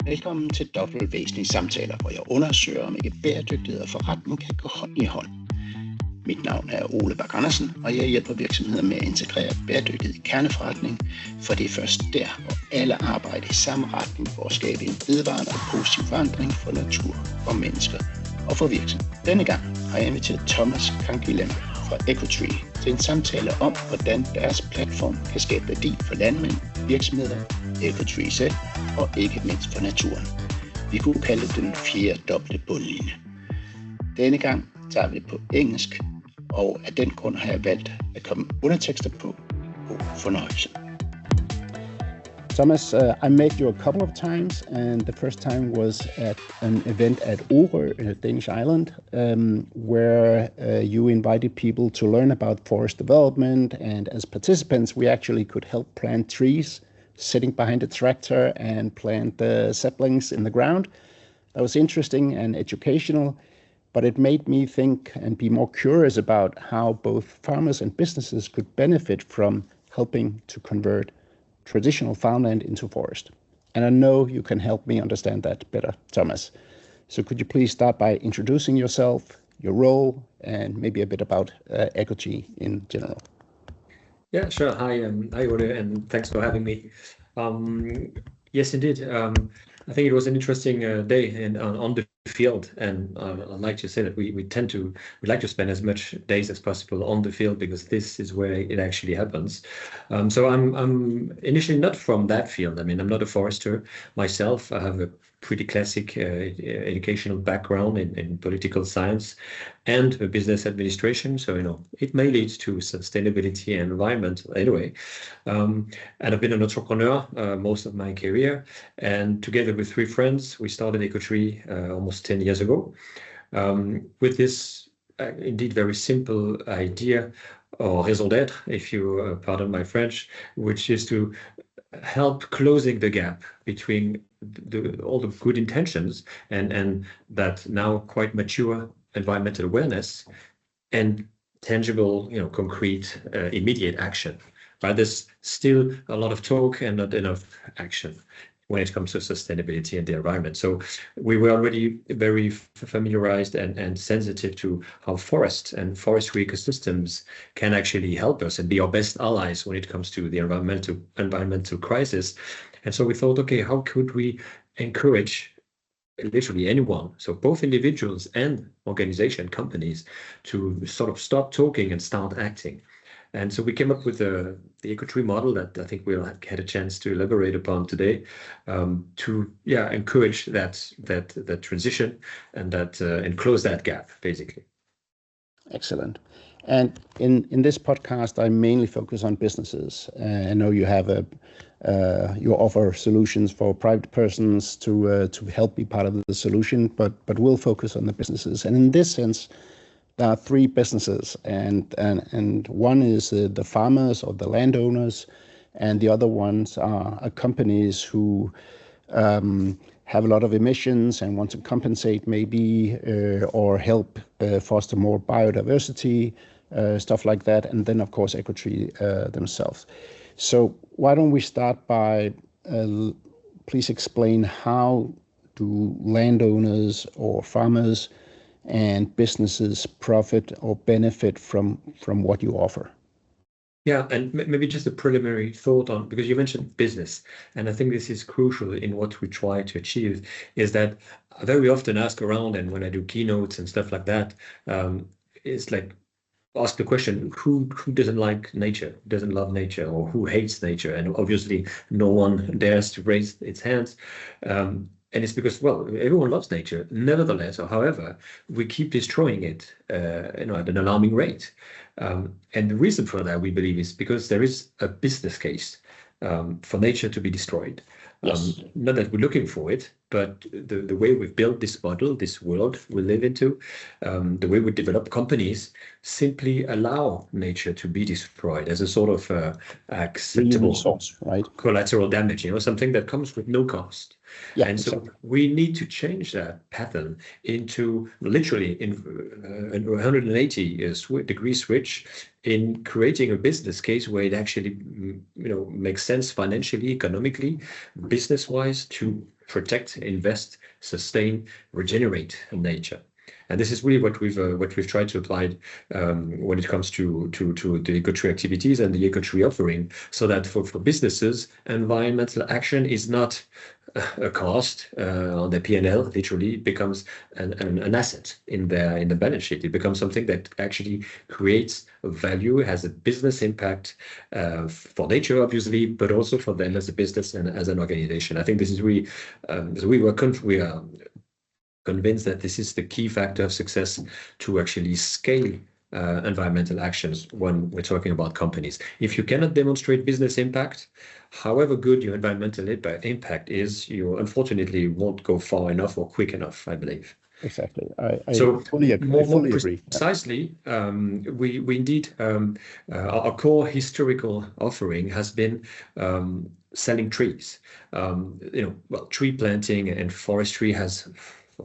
Velkommen til dobbeltvæsentlige samtaler, hvor jeg undersøger, om ikke bæredygtighed og forretning kan gå hånd i hånd. Mit navn er Ole Bak Andersen, og jeg hjælper virksomheder med at integrere bæredygtighed i kerneforretning, for det er først der, hvor alle arbejder i samme retning for at skabe en vedvarende og positiv forandring for natur og mennesker og for virksomheder. Denne gang har jeg inviteret Thomas Kankilem fra Ecotree til en samtale om, hvordan deres platform kan skabe værdi for landmænd, virksomheder, Ecotree selv og ikke mindst for naturen. Vi kunne kalde den fjerde dobbelte bundlinje. Denne gang tager vi det på engelsk, og af den grund har jeg valgt at komme undertekster på. God fornøjelse. Thomas, I met you a couple of times, and the first time was at an event at Orø in a Danish island, where you invited people to learn about forest development, and as participants we actually could help plant trees, sitting behind a tractor and plant the saplings in the ground. That was interesting and educational, but it made me think and be more curious about how both farmers and businesses could benefit from helping to convert traditional farmland into forest. And I know you can help me understand that better, Thomas. So could you please start by introducing yourself, your role, and maybe a bit about Ecotree in general? Yeah, sure. Hi, Ole, and thanks for having me. Yes, indeed. I think it was an interesting day on the field, and I'd like to say that we like to spend as much days as possible on the field, because this is where it actually happens. So I'm initially not from that field. I mean, I'm not a forester myself. I have a pretty classic educational background in political science and business administration. So, it may lead to sustainability and environment anyway. And I've been an entrepreneur most of my career. And together with three friends, we started Ecotree almost 10 years ago with this indeed very simple idea, or raison d'être, if you pardon my French, which is to help closing the gap between all the good intentions and that now quite mature environmental awareness and tangible, concrete, immediate action. Right? There's still a lot of talk and not enough action when it comes to sustainability and the environment. So we were already very familiarized and sensitive to how forests and forestry ecosystems can actually help us and be our best allies when it comes to the environmental crisis. And so we thought, okay, how could we encourage literally anyone, so both individuals and organization companies, to sort of stop talking and start acting? And so we came up with the Ecotree model that I think we'll get a chance to elaborate upon today, to encourage that transition and close that gap, basically. Excellent. And in this podcast, I mainly focus on businesses. I know you have you offer solutions for private persons to help be part of the solution, but we'll focus on the businesses. And in this sense, there are three businesses, and one is the farmers or the landowners, and the other ones are companies who have a lot of emissions and want to compensate maybe or help foster more biodiversity, stuff like that. And then, of course, Ecotree themselves. So why don't we start by please explain how do landowners or farmers and businesses profit or benefit from what you offer? Yeah, and maybe just a preliminary thought on, because you mentioned business, and I think this is crucial in what we try to achieve, is that I very often ask around, and when I do keynotes and stuff like that, it's like, ask the question, who doesn't like nature, doesn't love nature, or who hates nature? And obviously no one dares to raise its hands. And it's because, well, everyone loves nature. Nevertheless, or however, we keep destroying it, at an alarming rate. And the reason for that, we believe, is because there is a business case for nature to be destroyed. Yes. Not that we're looking for it, but the way we've built this model, this world we live into, the way we develop companies, simply allow nature to be destroyed as a sort of acceptable resource, right? Collateral damage, something that comes with no cost. Yeah, and so we need to change that pattern into literally in a 180-degree switch in creating a business case where it actually, makes sense financially, economically, business-wise, to protect, invest, sustain, regenerate nature. And this is really what we've tried to apply when it comes to the Ecotree activities and the Ecotree offering, so that for businesses, environmental action is not a cost on the P&L. Literally, it becomes an asset in the balance sheet. It becomes something that actually creates a value, has a business impact for nature, obviously, but also for them as a business and as an organization. I think this is really we are convinced that this is the key factor of success to actually scale environmental actions when we're talking about companies. If you cannot demonstrate business impact, however good your environmental impact is, you unfortunately won't go far enough or quick enough, I believe. Exactly. I fully agree. Precisely, we indeed, our core historical offering has been selling trees. Tree planting and forestry has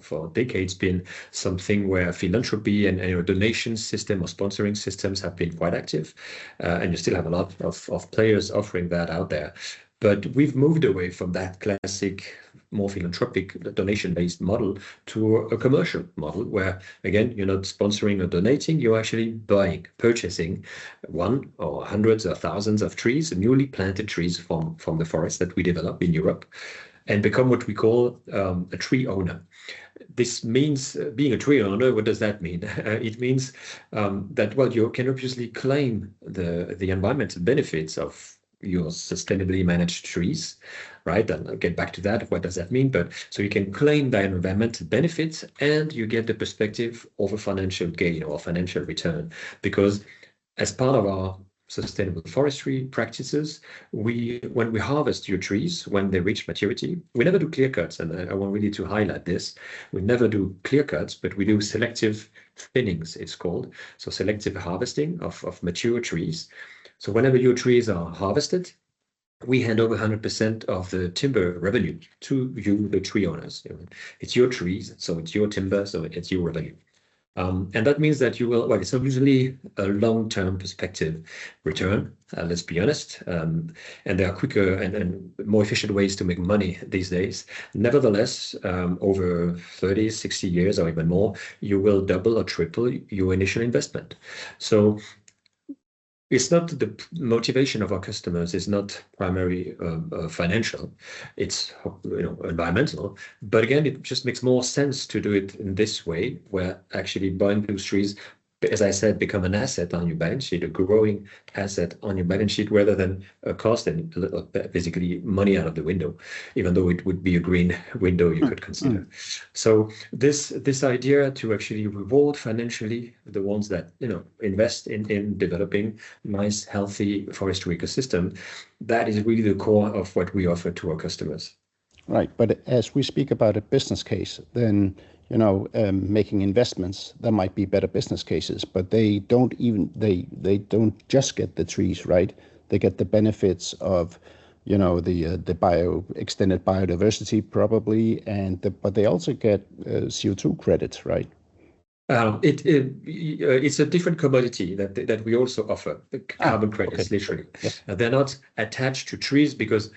for decades been something where philanthropy and donation system or sponsoring systems have been quite active, and you still have a lot of players offering that out there. But we've moved away from that classic, more philanthropic donation-based model to a commercial model where, again, you're not sponsoring or donating, you're actually purchasing one or hundreds or thousands of trees, newly planted trees from the forest that we develop in Europe, and become what we call a tree owner. This means being a tree owner. What does that mean? It means that, well, you can obviously claim the environmental benefits of your sustainably managed trees, right? And I'll get back to that. What does that mean? But so you can claim the environmental benefits and you get the perspective of a financial gain or financial return, because as part of our sustainable forestry practices, when we harvest your trees, when they reach maturity, we never do clear cuts, and I want really to highlight this. We never do clear cuts, but we do selective thinnings, it's called. So selective harvesting of mature trees. So whenever your trees are harvested, we hand over 100% of the timber revenue to you, the tree owners. It's your trees, so it's your timber, so it's your revenue. And that means that you will, well, it's usually a long-term perspective return, let's be honest. And there are quicker and more efficient ways to make money these days. Nevertheless, over 30, 60 years or even more, you will double or triple your initial investment. So it's not the motivation of our customers is not primary financial, it's environmental. But again, it just makes more sense to do it in this way, where actually buying those trees, as I said, become an asset on your balance sheet, a growing asset on your balance sheet, rather than a cost and basically money out of the window, even though it would be a green window you could consider. So this idea to actually reward financially the ones that invest in developing nice, healthy forestry ecosystem, that is really the core of what we offer to our customers. Right, but as we speak about a business case, then making investments, there might be better business cases, but they don't just get the trees, right? They get the benefits of, the extended biodiversity probably, but they also get CO2 credits, right? It's a different commodity that we also offer, the carbon credits, literally. Yes. They're not attached to trees because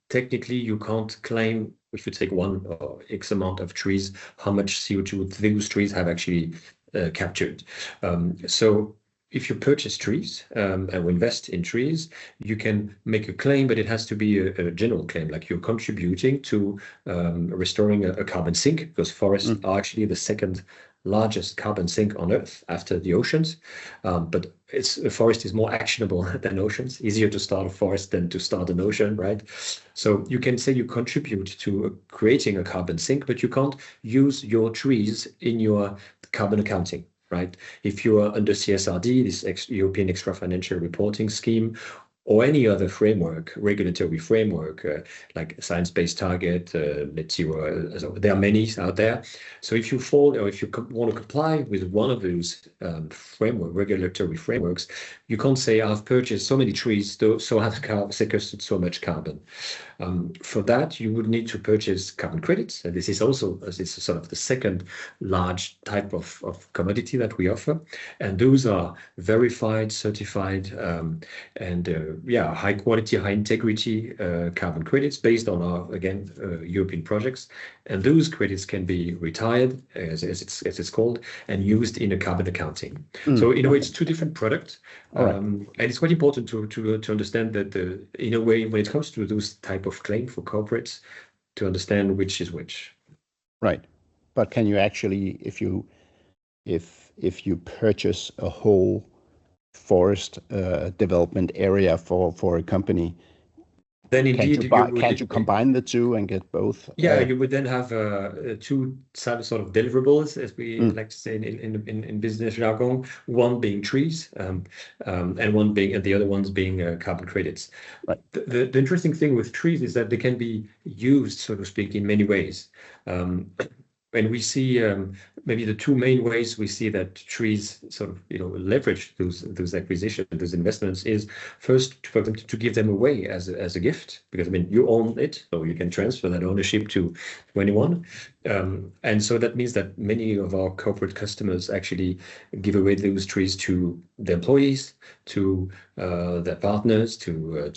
technically you can't claim, if you take one or X amount of trees, how much CO2 those trees have actually captured. So if you purchase trees and invest in trees, you can make a claim, but it has to be a general claim, like you're contributing to restoring a carbon sink, because forests are actually the second largest carbon sink on Earth after the oceans. But a forest is more actionable than oceans. Easier to start a forest than to start an ocean, right? So you can say you contribute to creating a carbon sink, but you can't use your trees in your carbon accounting, right? If you are under CSRD, this European Extra Financial Reporting Scheme, or any other framework, regulatory framework, like science-based target, net zero, there are many out there. So if you fall, or if you want to comply with one of those regulatory frameworks, you can't say, I've purchased so many trees, so I've sequestered so much carbon. For that, you would need to purchase carbon credits. And this is also sort of the second large type of commodity that we offer. And those are verified, certified, and high quality, high integrity carbon credits based on our, again, European projects. And those credits can be retired, as it's called, and used in a carbon accounting. So in a way, it's two different products. And it's quite important to understand that in a way, when it comes to those type of claim for corporates, to understand which is which. Right. But can you actually, if you purchase a whole forest development area for a company, then indeed can't you combine the two and get both? Yeah, you would then have two sort of deliverables, as we like to say in business jargon. One being trees, and one being, and the other ones being carbon credits. Right. The interesting thing with trees is that they can be used, so to speak, in many ways. And we see maybe the two main ways we see that trees sort of leverage those acquisitions, those investments, is first for them to give them away as a gift, because I mean you own it, so you can transfer that ownership to anyone, and so that means that many of our corporate customers actually give away those trees to the employees, to their partners, to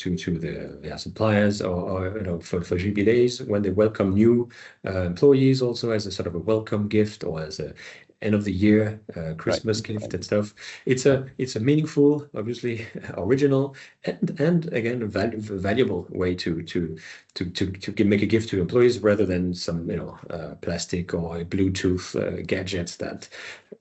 their suppliers, or for jubilees when they welcome new employees, also as a sort of a welcome gift, or as a end of the year Christmas gift and stuff. It's a meaningful, obviously original, and again a valuable way to make a gift to employees, rather than some plastic or Bluetooth gadgets that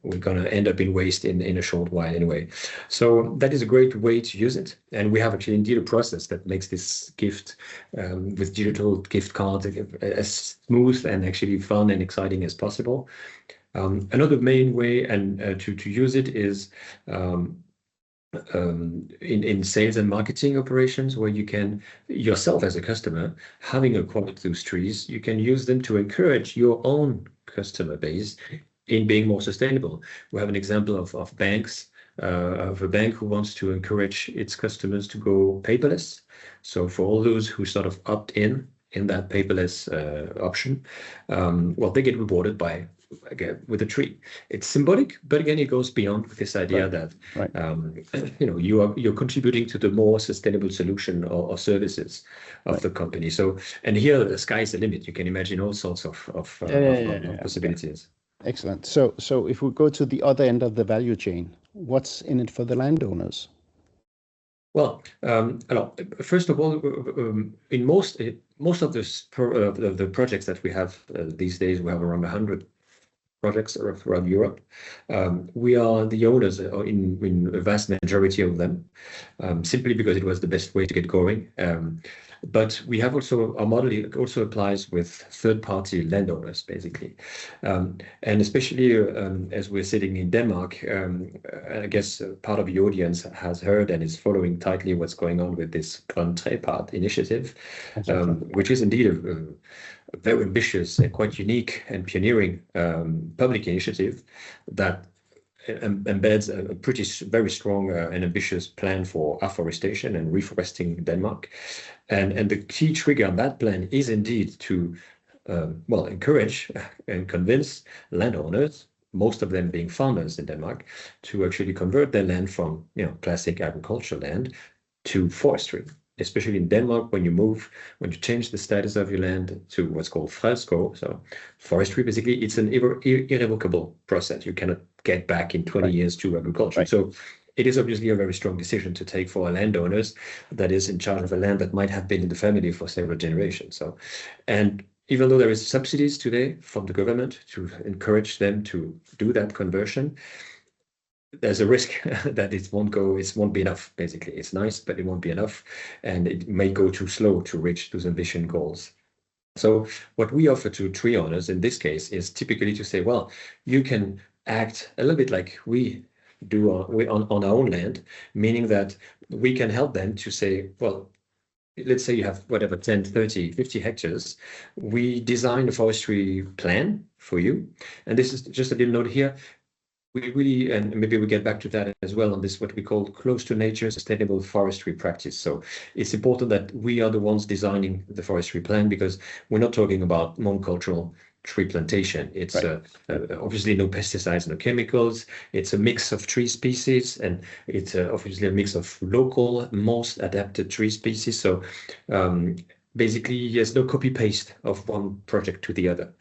we're gonna end up in waste in a short while anyway. So that is a great way to use it, and we have actually indeed a process that makes this gift with digital gift cards as smooth and actually fun and exciting as possible. Another main way to use it is in sales and marketing operations, where you can yourself as a customer, having acquired those trees, you can use them to encourage your own customer base in being more sustainable. We have an example of banks, of a bank who wants to encourage its customers to go paperless. So for all those who sort of opt in that paperless option, well, they get rewarded by, again, with a tree. It's symbolic, but again, it goes beyond this idea that you're contributing to the more sustainable solution or services of the company. So, and here the sky is the limit. You can imagine all sorts of possibilities. Excellent. So if we go to the other end of the value chain, what's in it for the landowners? Well, first of all, in most of the projects that we have these days, we have around 100 projects around Europe. We are the owners in a vast majority of them, simply because it was the best way to get going. But we have also, our model also applies with third-party landowners, basically. And especially as we're sitting in Denmark, I guess part of the audience has heard and is following tightly what's going on with this grønne initiative, which is indeed a very ambitious and quite unique and pioneering public initiative that embeds a very strong and ambitious plan for afforestation and reforesting Denmark. And the key trigger on that plan is indeed to encourage and convince landowners, most of them being farmers in Denmark, to actually convert their land from classic agricultural land to forestry. Especially in Denmark, when you change the status of your land to what's called fredskov, so forestry, basically, it's an irrevocable process. You cannot get back in 20 years to agriculture. So it is obviously a very strong decision to take for landowners that is in charge of a land that might have been in the family for several generations. So, and even though there is subsidies today from the government to encourage them to do that conversion, there's a risk that it won't be enough. Basically, it's nice, but it won't be enough, and it may go too slow to reach those ambition goals. So what we offer to tree owners in this case is typically to say, well, you can act a little bit like we do on our own land, meaning that we can help them to say, well, let's say you have whatever, 10, 30, 50 hectares. We design a forestry plan for you. And this is just a little note here. we really, and maybe we get back to that as well on this, what we call close to nature sustainable forestry practice. So it's important that we are the ones designing the forestry plan, because we're not talking about monocultural tree plantation. It's obviously no pesticides, no chemicals. It's a mix of tree species, and it's obviously a mix of local, most adapted tree species. So basically, there's no copy paste of one project to the other.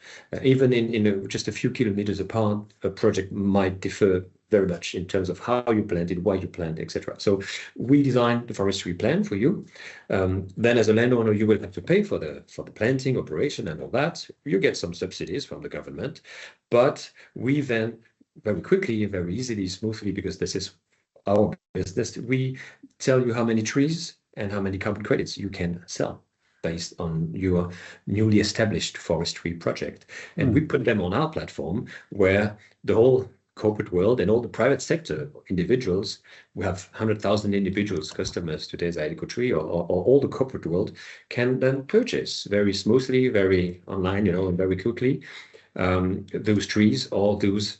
Even in just a few kilometers apart, a project might differ very much in terms of how you plant it, why you plant, etc. So we design the forestry plan for you. Then as a landowner, you will have to pay for the planting operation and all that. You get some subsidies from the government, but we then very quickly, very easily, smoothly, because this is our business, we tell you how many trees and how many carbon credits you can sell based on your newly established forestry project. And we put them on our platform, where the whole corporate world and all the private sector individuals, we have 100,000 individuals, customers today at Ecotree, or all the corporate world can then purchase very smoothly, very online, and very quickly, those trees or those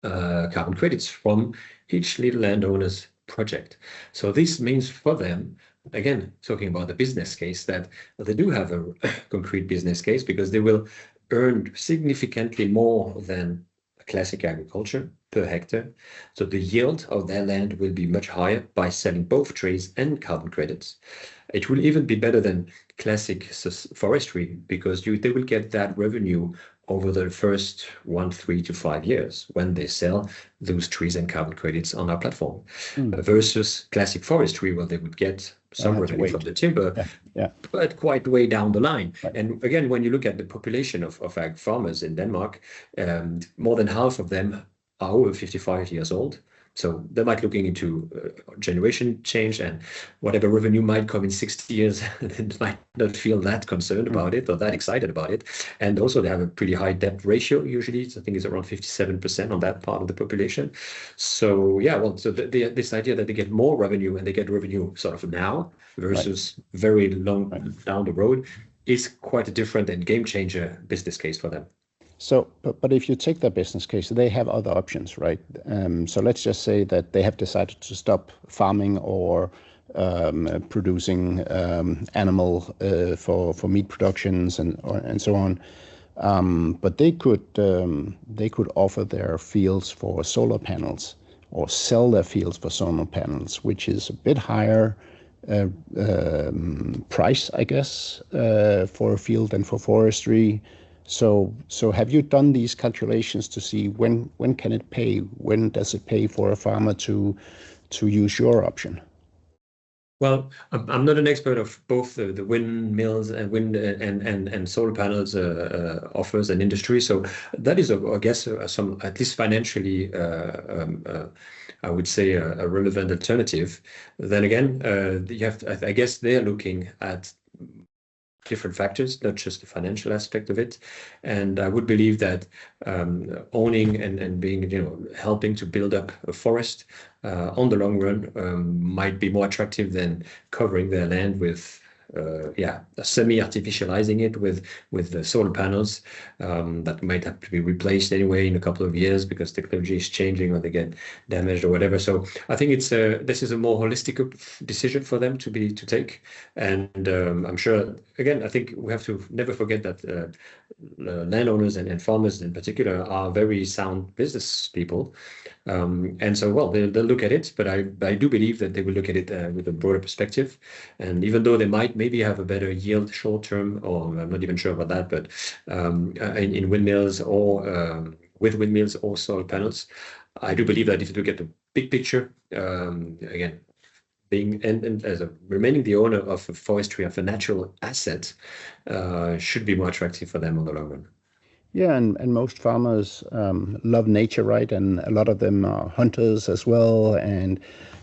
carbon credits from each little landowner's project. So this means for them, again, talking about the business case, that they do have a concrete business case, because they will earn significantly more than classic agriculture per hectare. So the yield of their land will be much higher by selling both trees and carbon credits. It will even be better than classic forestry, because they will get that revenue over the first 3 to 5 years when they sell those trees and carbon credits on our platform, versus classic forestry, where they would get some revenue from the timber, but quite way down the line. Right. And again, when you look at the population of ag farmers in Denmark, more than half of them are over 55 years old. So they might looking into generation change, and whatever revenue might come in 60 years, they might not feel that concerned about it or that excited about it. And also they have a pretty high debt ratio usually. So I think it's around 57% on that part of the population. So yeah, well, so this idea that they get more revenue, and they get revenue sort of now versus very long down the road, is quite a different and game changer business case for them. So, but if you take their business case, they have other options, right? So let's just say that they have decided to stop farming or producing animal for meat productions and so on. But they could offer their fields for solar panels, or sell their fields for solar panels, which is a bit higher price, I guess, for a field than for forestry. So have you done these calculations to see when can it pay? When does it pay for a farmer to use your option? Well, I'm not an expert of both the windmills and wind and solar panels offers and industry. So that is, I guess, some, at least financially, I would say a relevant alternative. Then again, you have to, I guess they're looking at different factors, not just the financial aspect of it. And I would believe that owning and being, helping to build up a forest on the long run might be more attractive than covering their land with semi-artificializing it with the solar panels that might have to be replaced anyway in a couple of years because technology is changing or they get damaged or whatever. So I think this is a more holistic decision for them to take. And I'm sure, again, I think we have to never forget that landowners and farmers in particular are very sound business people. And so, well, they'll look at it, but I do believe that they will look at it with a broader perspective. And even though they might maybe have a better yield short term, or I'm not even sure about that, but in windmills or with windmills or solar panels, I do believe that if you look at the big picture, again, being and as remaining the owner of a forestry, of a natural asset, should be more attractive for them on the long run. Yeah, and most farmers love nature, right? And a lot of them are hunters as well, and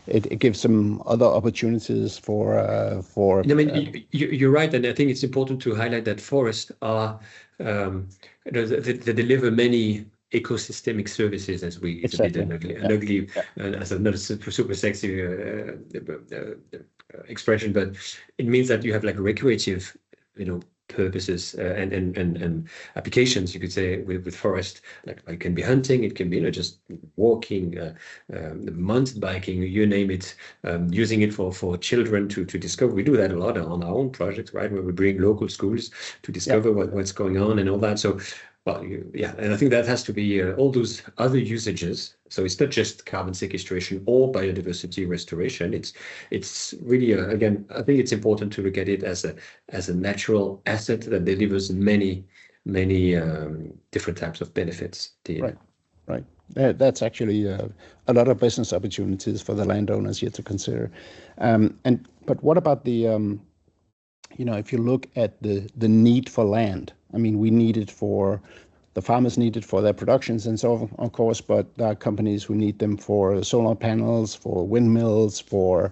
it gives them other opportunities for. I mean, you're right, and I think it's important to highlight that forests are they deliver many ecosystemic services, as we exactly. As a not a super sexy expression, but it means that you have like recreative, purposes and applications, you could say, with forest. Like it can be hunting, it can be just walking, mountain biking, you name it, using it for children to discover. We do that a lot on our own projects, right, where we bring local schools to discover what's going on and all that. So well, and I think that has to be all those other usages. So it's not just carbon sequestration or biodiversity restoration. It's really again, I think it's important to look at it as a natural asset that delivers many different types of benefits. Right. That's actually a lot of business opportunities for the landowners here to consider. But what about the if you look at the need for land? I mean, we need it for the farmers need it for their productions and so on, of course, but there are companies who need them for solar panels, for windmills, for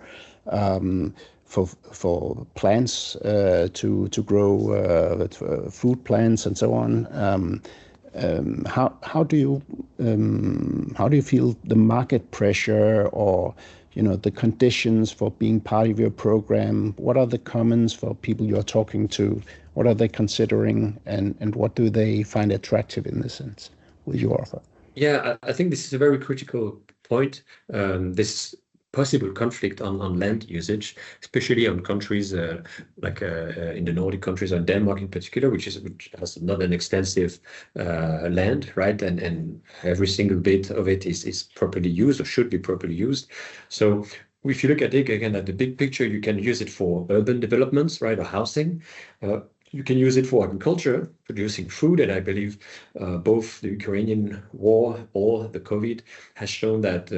plants to grow food plants and so on. How do you feel the market pressure or the conditions for being part of your program? What are the commons for people you're talking to? What are they considering, and what do they find attractive in this sense with your offer? Yeah, I think this is a very critical point. This possible conflict on land usage, especially on countries like in the Nordic countries, or Denmark in particular, which has not an extensive land, right? And every single bit of it is properly used or should be properly used. So if you look at it again at the big picture, you can use it for urban developments, right, or housing. You can use it for agriculture, producing food, and I believe both the Ukrainian war or the COVID has shown that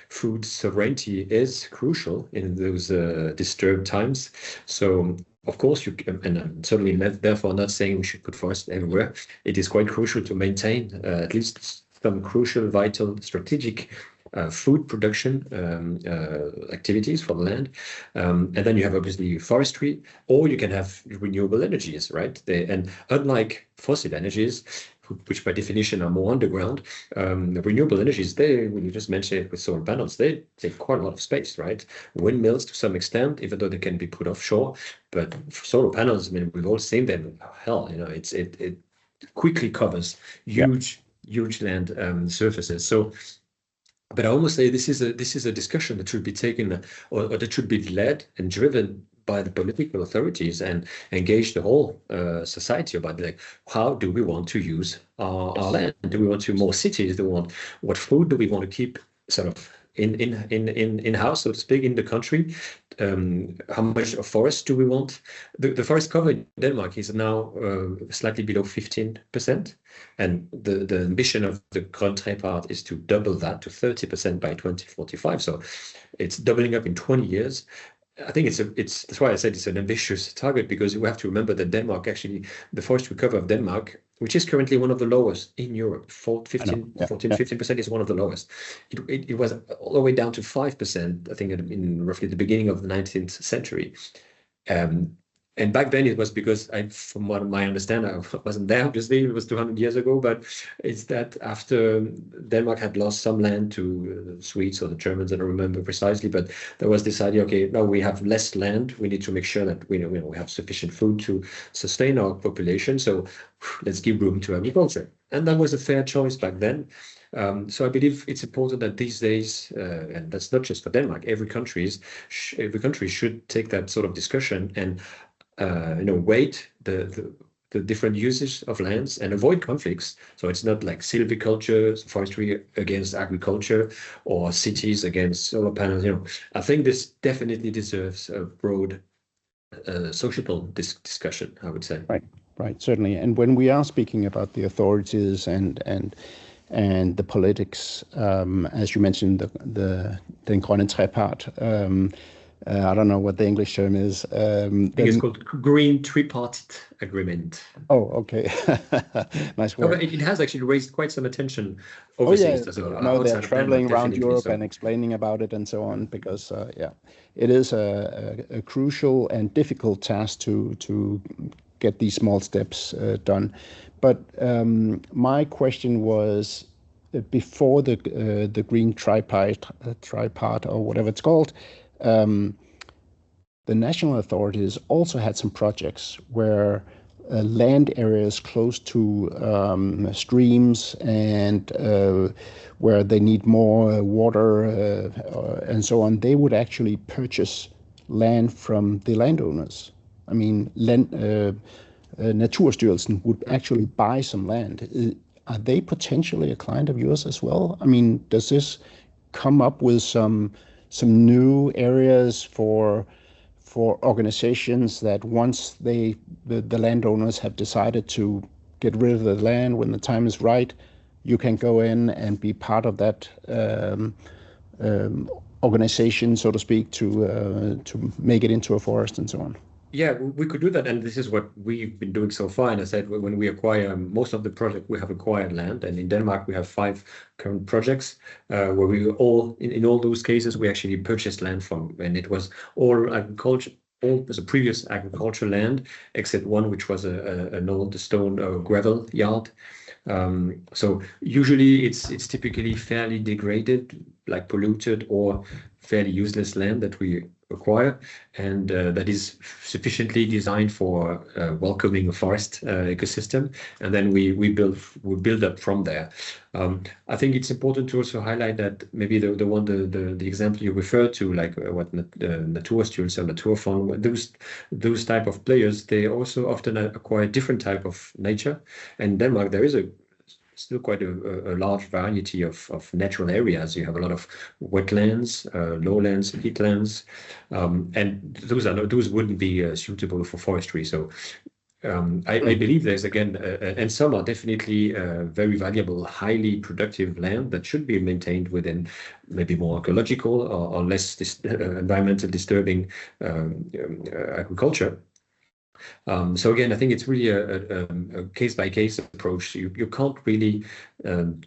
food sovereignty is crucial in those disturbed times. So, of course, and I'm certainly therefore not saying we should put forests everywhere. It is quite crucial to maintain at least some crucial, vital, strategic food production activities for the land. And then you have obviously forestry, or you can have renewable energies, right? And unlike fossil energies, which by definition are more underground, the renewable energies, when you just mentioned it with solar panels, they take quite a lot of space, right? Windmills to some extent, even though they can be put offshore, but for solar panels, I mean, we've all seen them. Hell, it quickly covers huge land surfaces. So, but I almost say this is a discussion that should be taken or that should be led and driven by the political authorities and engage the whole society about like, how do we want to use our land? Do we want to more cities? What food do we want to keep sort of in house, so to speak, in the country? How much of forest do we want? The forest cover in Denmark is now slightly below 15%, and the ambition of the grønne part is to double that to 30% by 2045. So it's doubling up in 20 years. I think that's why I said it's an ambitious target, because we have to remember that Denmark, actually, the forestry cover of Denmark, which is currently one of the lowest in Europe, 15% is one of the lowest. It was all the way down to 5%, I think, in roughly the beginning of the 19th century. And back then it was because, from what I understand, I wasn't there, obviously, it was 200 years ago, but it's that after Denmark had lost some land to the Swedes or the Germans, I don't remember precisely, but there was this idea, okay, now we have less land, we need to make sure that we have sufficient food to sustain our population, so let's give room to agriculture. And that was a fair choice back then. So I believe it's important that these days, and that's not just for Denmark, every country should take that sort of discussion and weight the different uses of lands and avoid conflicts. So it's not like silviculture, forestry against agriculture, or cities against solar panels. I think this definitely deserves a broad sociable discussion, I would say. Right, certainly. And when we are speaking about the authorities and the politics, as you mentioned, the grønne trepart, I don't know what the English term is. I think it's called Green Tripartite Agreement. Oh, okay. Nice word. No, but it has actually raised quite some attention overseas. No, they're traveling around Europe and explaining about it and so on, because, it is a crucial and difficult task to get these small steps done. But my question was, before the Green Tripart or whatever it's called, the national authorities also had some projects where land areas close to streams and where they need more water and so on, they would actually purchase land from the landowners. I mean, Naturstyrelsen would actually buy some land. Are they potentially a client of yours as well? I mean, does this come up with some new areas for organizations that once the landowners have decided to get rid of the land when the time is right, you can go in and be part of that organization, so to speak, to make it into a forest and so on? Yeah, we could do that, and this is what we've been doing so far. And I said, when we acquire most of the project, we have acquired land, and in Denmark we have 5 current projects where we all, in all those cases, we actually purchased land from, and it was all agriculture. All was a previous agricultural land, except one which was an old stone gravel yard. So usually it's typically fairly degraded, like polluted or fairly useless land that we acquire, and that is sufficiently designed for welcoming a forest ecosystem, and then we build up from there. I think it's important to also highlight that maybe the example you referred to, like what Naturstyrelsen or Naturfond, those type of players, they also often acquire different type of nature. And in Denmark there is still quite a large variety of natural areas. You have a lot of wetlands, lowlands, heathlands, and those wouldn't be suitable for forestry. So I believe there's again, and some are definitely very valuable, highly productive land that should be maintained within maybe more ecological or less environmental disturbing agriculture. So again, I think it's really a case-by-case approach. You can't really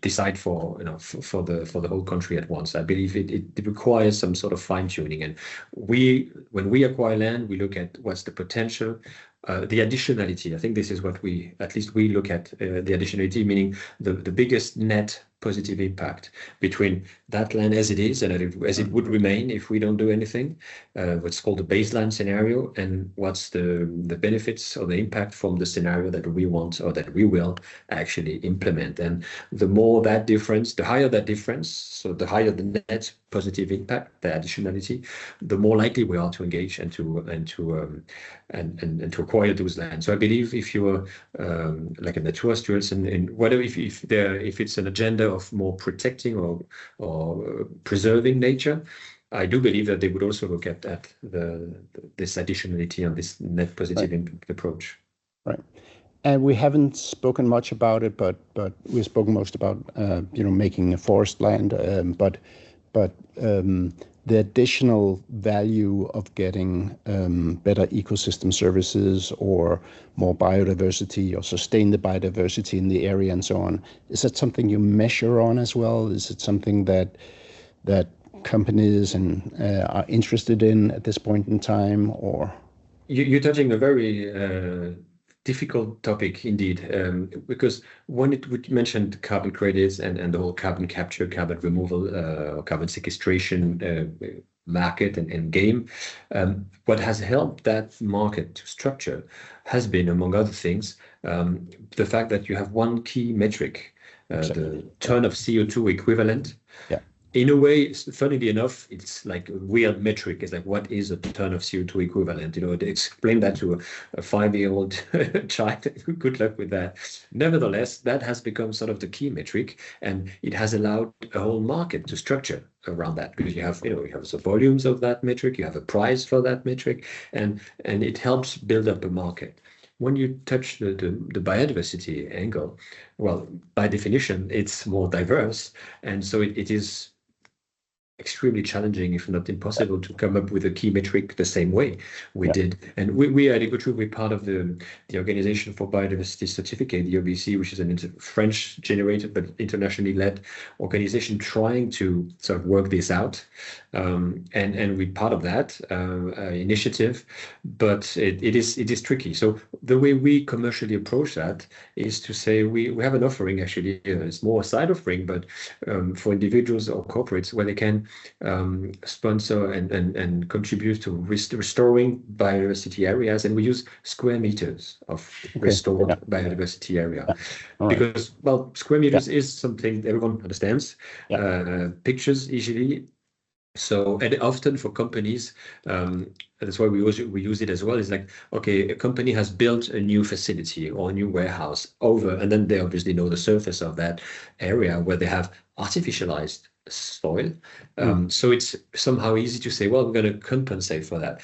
decide for the whole country at once. I believe it requires some sort of fine-tuning. And when we acquire land, we look at what's the potential, the additionality. I think this is what we look at, the additionality, meaning the biggest net positive impact between that land as it is and as it would remain if we don't do anything, what's called the baseline scenario, and what's the benefits or the impact from the scenario that we want or that we will actually implement. And the more that difference, the higher that difference, so the higher the net positive impact, the additionality, the more likely we are to engage and to acquire those lands. So I believe if you're like a Naturstyrelsen, and whatever, if it's an agenda of more protecting or preserving nature, I do believe that they would also look at this additionality and this net positive impact approach. Right. And we haven't spoken much about it, but we've spoken most about making a forest land, but the additional value of getting better ecosystem services or more biodiversity or sustain the biodiversity in the area and so on, is that something you measure on as well? Is it something that companies are interested in at this point in time? Or you're touching a very difficult topic indeed, because when we mentioned carbon credits and the whole carbon capture, carbon removal, carbon sequestration market and game, what has helped that market to structure has been, among other things, the fact that you have one key metric, the ton of CO2 equivalent. Yeah. In a way, funnily enough, it's like a weird metric. It's like, what is a ton of CO2 equivalent? To explain that to a 5-year-old child, good luck with that. Nevertheless, that has become sort of the key metric, and it has allowed a whole market to structure around that, because you have the volumes of that metric, you have a price for that metric, and it helps build up a market. When you touch the biodiversity angle, well, by definition, it's more diverse, and so it is extremely challenging, if not impossible, to come up with a key metric the same way we did. And we at Ecotree, we're part of the Organization for Biodiversity Certificate, the OBC, which is a French-generated but internationally led organization trying to sort of work this out. And we're part of that initiative, but it is tricky. So the way we commercially approach that is to say we have an offering, actually, it's more a side offering, but for individuals or corporates, where they can can sponsor and contribute to restoring biodiversity areas, and we use square meters of restored biodiversity area. Because, well, square meters is something everyone understands. Pictures easily. So, and often for companies, that's why we use it as well. It's like, okay, a company has built a new facility or a new warehouse and then they obviously know the surface of that area where they have artificialized soil. So it's somehow easy to say, well, we're going to compensate for that.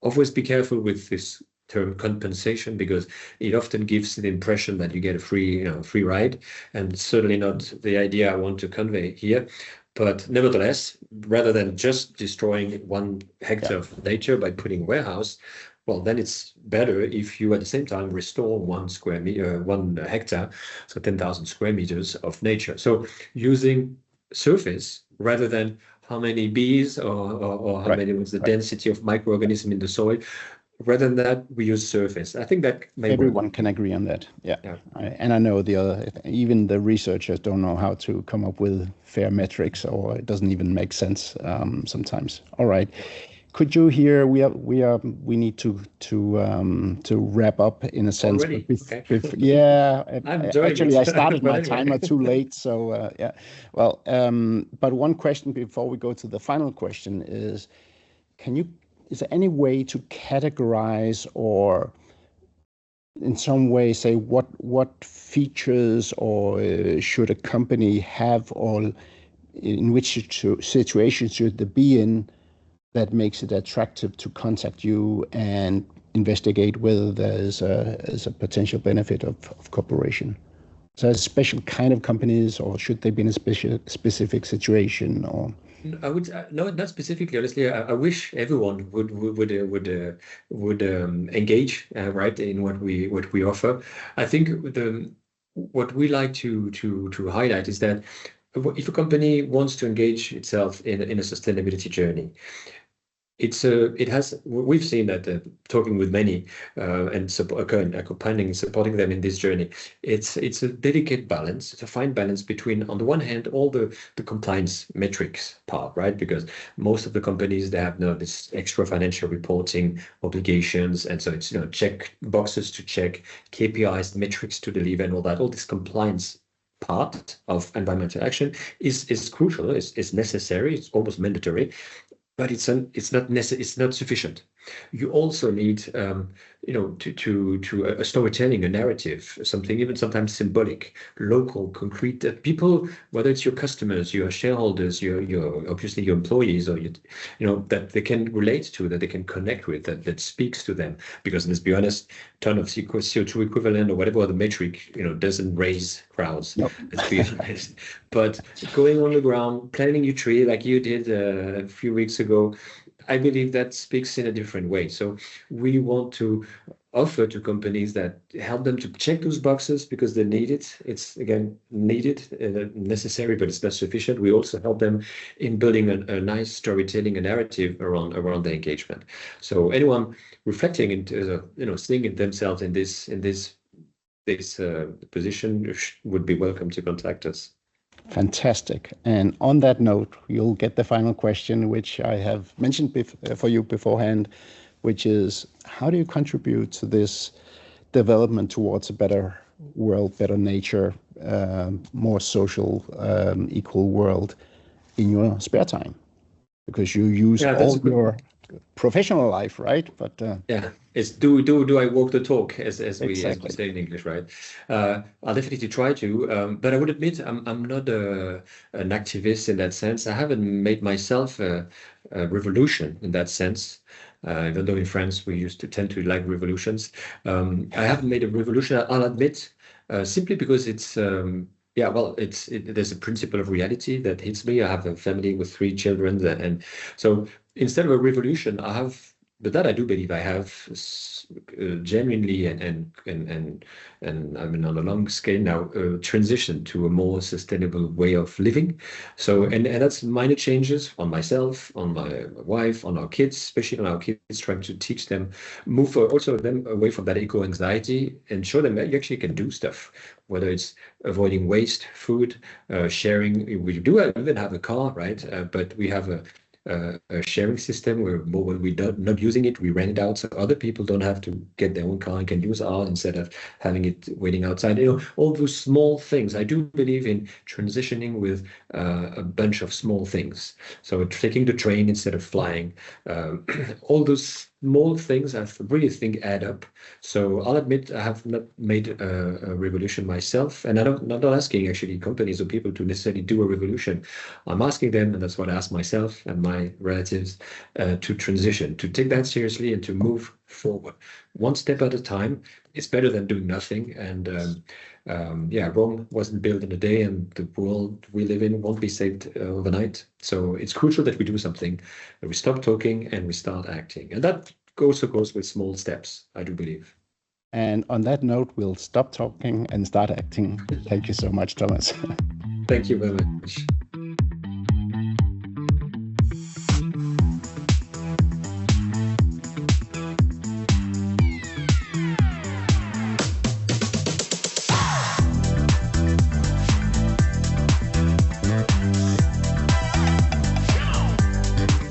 Always be careful with this term compensation, because it often gives the impression that you get a free ride, and certainly not the idea I want to convey here. But nevertheless, rather than just destroying 1 hectare of nature by putting a warehouse, well, then it's better if you at the same time restore 1 hectare, so 10,000 square meters of nature. So using surface rather than how many bees or how many was the density of microorganism in the soil. Rather than that, we use surface. I think that everyone can agree on that. And I know even the researchers don't know how to come up with fair metrics, or it doesn't even make sense sometimes. All right, could you hear? We need to wrap up in a sense. Already? Actually, I started my timer too late, so Well, but one question before we go to the final question is, is there any way to categorize or in some way say what features or should a company have, or in which situation should they be in that makes it attractive to contact you and investigate whether there's a potential benefit of cooperation? So a special kind of companies, or should they be in a specific situation, or? I would no, not specifically. Honestly, I wish everyone would engage right in what we offer. I think what we like to highlight is that if a company wants to engage itself in a sustainability journey, we've seen that talking with many and supporting them in this journey, it's a delicate balance. It's a fine balance between, on the one hand, all the compliance metrics part, right? Because most of the companies, they have this extra financial reporting obligations, and so it's check boxes to check, KPIs, metrics to deliver, and all this compliance part of environmental action is crucial. It's necessary. It's almost mandatory. But it's not sufficient. You also need, to a storytelling, a narrative, something even sometimes symbolic, local, concrete, that people, whether it's your customers, your shareholders, your obviously your employees, or that they can relate to, that they can connect with, that speaks to them. Because let's be honest, ton of CO2 equivalent or whatever the metric, doesn't raise crowds. Nope. Let's be honest. But going on the ground, planting your tree like you did a few weeks ago, I believe that speaks in a different way. So we want to offer to companies that help them to check those boxes because they need it. It's, again, needed, necessary, but it's not sufficient. We also help them in building a nice storytelling, a narrative around the engagement. So anyone reflecting into, seeing themselves in this position would be welcome to contact us. Fantastic. And on that note, you'll get the final question, which I have mentioned for you beforehand, which is, how do you contribute to this development towards a better world, better nature, more social, equal world in your spare time? Because you use all your professional life, right? But it's do I walk the talk, as we say in English, right? I'll definitely try to, but I would admit I'm not an activist in that sense. I haven't made myself a revolution in that sense. Even though in France we used to tend to like revolutions, I haven't made a revolution. I'll admit, simply because it's. There's a principle of reality that hits me. I have a family with 3 children, and so instead of a revolution, I have that I do believe I have genuinely and I mean on a long scale now transition to a more sustainable way of living. So and that's minor changes on myself, on my wife, on our kids, especially on our kids, trying to teach them, move also them away from that eco anxiety and show them that you actually can do stuff, whether it's avoiding waste, food, sharing. We do even have a car, right? But we have a sharing system where when we don't not using it, we rent it out so other people don't have to get their own car and can use ours instead of having it waiting outside. You know, all those small things. I do believe in transitioning with a bunch of small things. So taking the train instead of flying, all those small things I really think add up. So I'll admit I have not made a revolution myself, and I'm not asking actually companies or people to necessarily do a revolution. I'm asking them, and that's what I ask myself and my relatives, to transition, to take that seriously and to move forward, one step at a time. It's better than doing nothing. And yeah, Rome wasn't built in a day, and the world we live in won't be saved overnight. So it's crucial that we do something, that we stop talking and we start acting. And that also goes with small steps, I do believe. And on that note, we'll stop talking and start acting. Thank you so much, Thomas. Thank you very much.